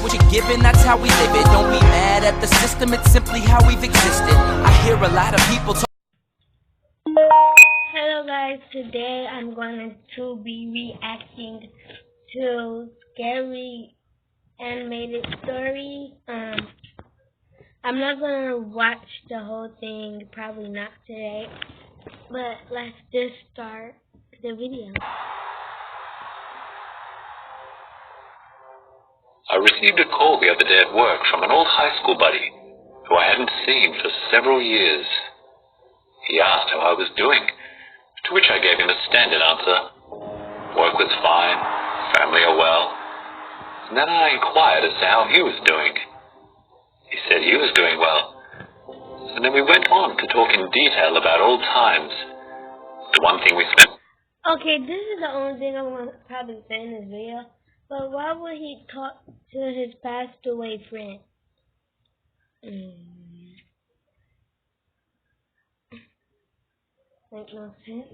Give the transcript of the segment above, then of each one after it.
what you're given, that's how we live it. Don't be mad at the system, it's simply how we've existed. I hear a lot of people talk. Hello guys, today I'm going to be reacting to scary animated story. I'm not going to watch the whole thing, probably not today, but let's just start the video. I received a call the other day at work from an old high school buddy who I hadn't seen for several years. He asked how I was doing, to which I gave him a standard answer. Work was fine, family are well. And then I inquired as to how he was doing. He said he was doing well. And then we went on to talk in detail about old times. The one thing we spent... Okay, this is the only thing I'm going to probably say in this video. But why would he talk to his passed away friend? Make no sense.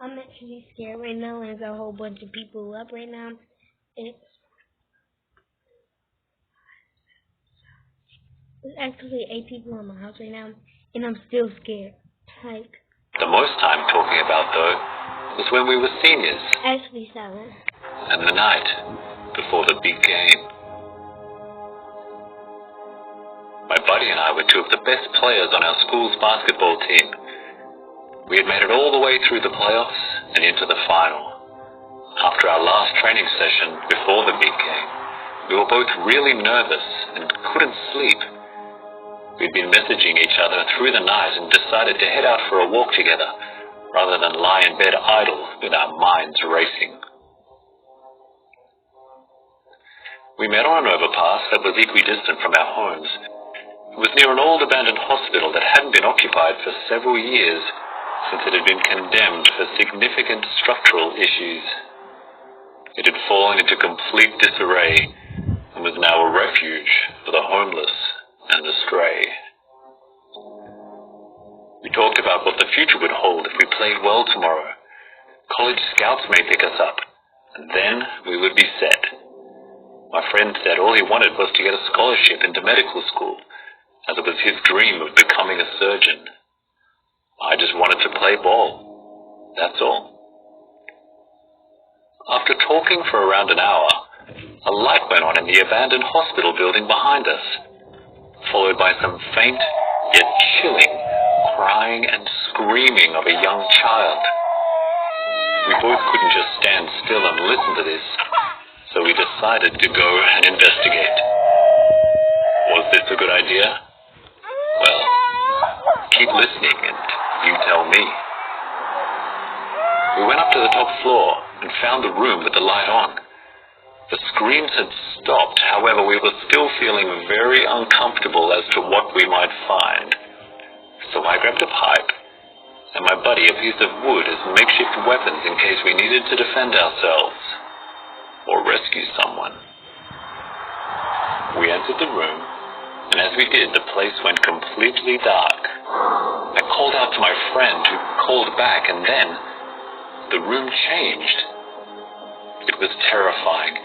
I'm actually scared right now, and there's a whole bunch of people up right now. There's actually 8 people in my house right now, and I'm still scared. Like, the most time talking about, though, was when we were seniors. Actually 7. And the night before the big game. My buddy and I were 2 of the best players on our school's basketball team. We had made it all the way through the playoffs and into the final. After our last training session before the big game, we were both really nervous and couldn't sleep. We'd been messaging each other through the night and decided to head out for a walk together, rather than lie in bed idle with our minds racing. We met on an overpass that was equidistant from our homes. It was near an old abandoned hospital that hadn't been occupied for several years, since it had been condemned for significant structural issues. It had fallen into complete disarray and was now a refuge for the homeless and the stray. We talked about what the future would hold if we played well tomorrow. College scouts may pick us up, and then we would be set. My friend said all he wanted was to get a scholarship into medical school, as it was his dream of becoming a surgeon. I just wanted to play ball. That's all. After talking for around an hour, a light went on in the abandoned hospital building behind us, followed by some faint yet chilling crying and screaming of a young child. We both couldn't just stand still and listen to this, so we decided to go and investigate. Was this a good idea? Well, keep listening and you tell me. We went up to the top floor and found the room with the light on. The screams had stopped, however we were still feeling very uncomfortable as to what we might find. So I grabbed a pipe and my buddy a piece of wood as makeshift weapons in case we needed to defend ourselves or rescue someone. We entered the room, and as we did, the place went completely dark. I called out to my friend, who called back, and then the room changed. It was terrifying.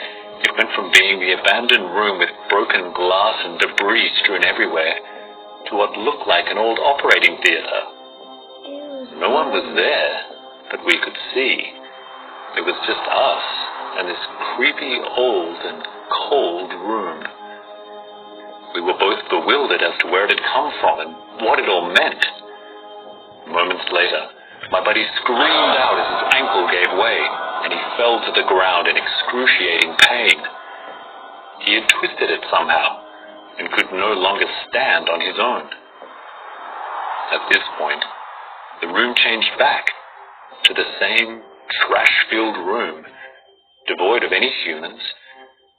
It went from being the abandoned room with broken glass and debris strewn everywhere to what looked like an old operating theater. No one was there that we could see. It was just us and this creepy old and cold room. We were both bewildered as to where it had come from and what it all meant. Moments later, my buddy screamed out as his ankle gave way, and he fell to the ground in excruciating pain. He had twisted it somehow, and could no longer stand on his own. At this point, the room changed back to the same trash-filled room, devoid of any humans,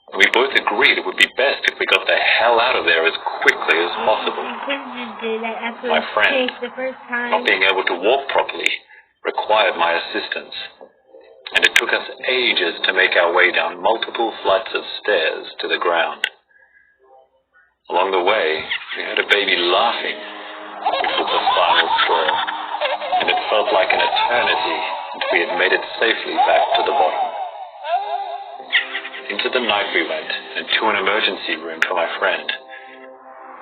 and we both agreed it would be best if we got the hell out of there as quickly as possible. My friend, not being able to walk properly, required my assistance, and it took us ages to make our way down multiple flights of stairs to the ground. Along the way, we heard a baby laughing, which was the final straw, and it felt like an eternity until we had made it safely back to the bottom. into the night we went and to an emergency room for my friend.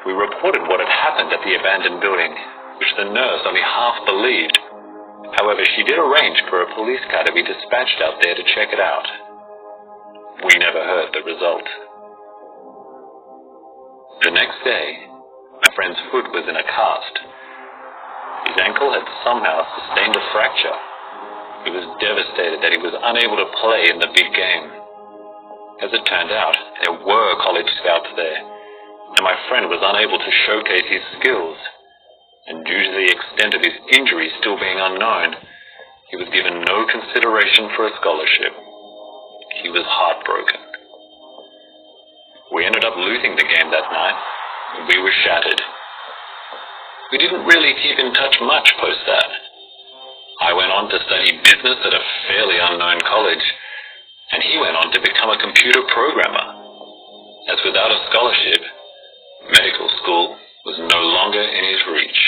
We reported what had happened at the abandoned building, which the nurse only half believed. However, she did arrange for a police car to be dispatched out there to check it out. We never heard the result. The next day, my friend's foot was in a cast. His ankle had somehow sustained a fracture. He was devastated that he was unable to play in the big game. As it turned out, there were college scouts there, and my friend was unable to showcase his skills. And due to the extent of his injury still being unknown, he was given no consideration for a scholarship. He was heartbroken. We ended up losing the game that night, and we were shattered. We didn't really keep in touch much post that. I went on to study business at a fairly unknown college, and he went on to become a computer programmer. As without a scholarship, medical school was no longer in his reach.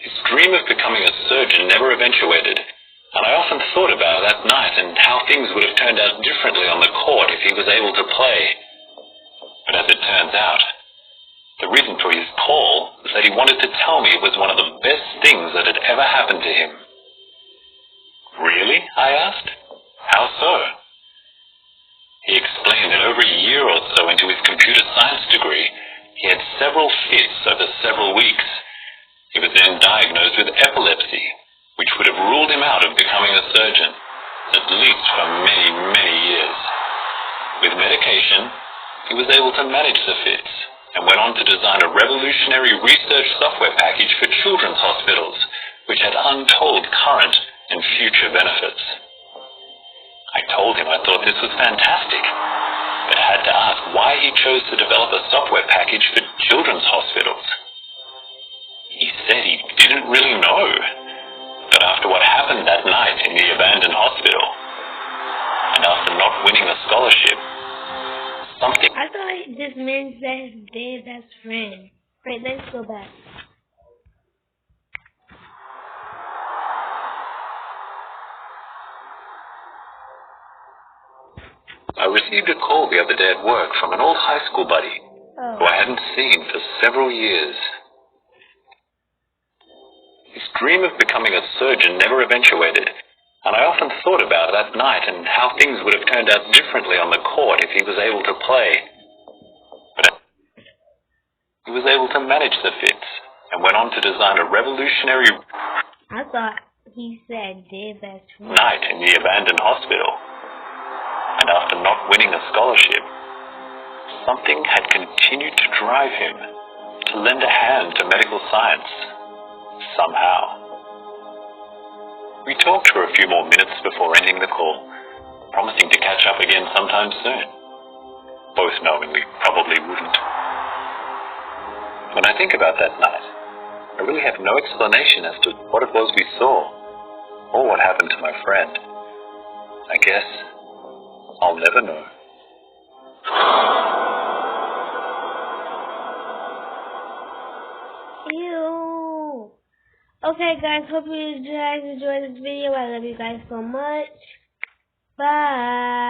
His dream of becoming a surgeon never eventuated, and I often thought about that night and how things would have turned out differently on the court if he was able to play. But as it turns out, the reason for his call was that he wanted to tell me it was one of the best things that had ever happened to him. Really? I asked. How so? He explained that over a year or so into his computer science degree, he had several fits over several weeks. He was then diagnosed with epilepsy, which would have ruled him out of becoming a surgeon, at least for many, many years. With medication, he was able to manage the fits, and went on to design a revolutionary research software package for children's hospitals, which had untold current and future benefits. I told him I thought this was fantastic, but had to ask why he chose to develop a software package for children's hospitals. He said he didn't really know, but after what happened that night in the abandoned hospital, and after not winning a scholarship, something... I thought this means that he's their best friend. Wait, let's go back. I received a call the other day at work from an old high school buddy who I hadn't seen for several years. His dream of becoming a surgeon never eventuated, and I often thought about that night and how things would have turned out differently on the court if he was able to play. But he was able to manage the fits and went on to design a revolutionary I thought he said their best friend. night in the abandoned hospital. And after not winning a scholarship, something had continued to drive him to lend a hand to medical science, somehow. We talked for a few more minutes before ending the call, promising to catch up again sometime soon, both knowing we probably wouldn't. When I think about that night, I really have no explanation as to what it was we saw, or what happened to my friend. I guess I'll never know. Ew. Okay, guys, hope you guys enjoyed this video. I love you guys so much. Bye.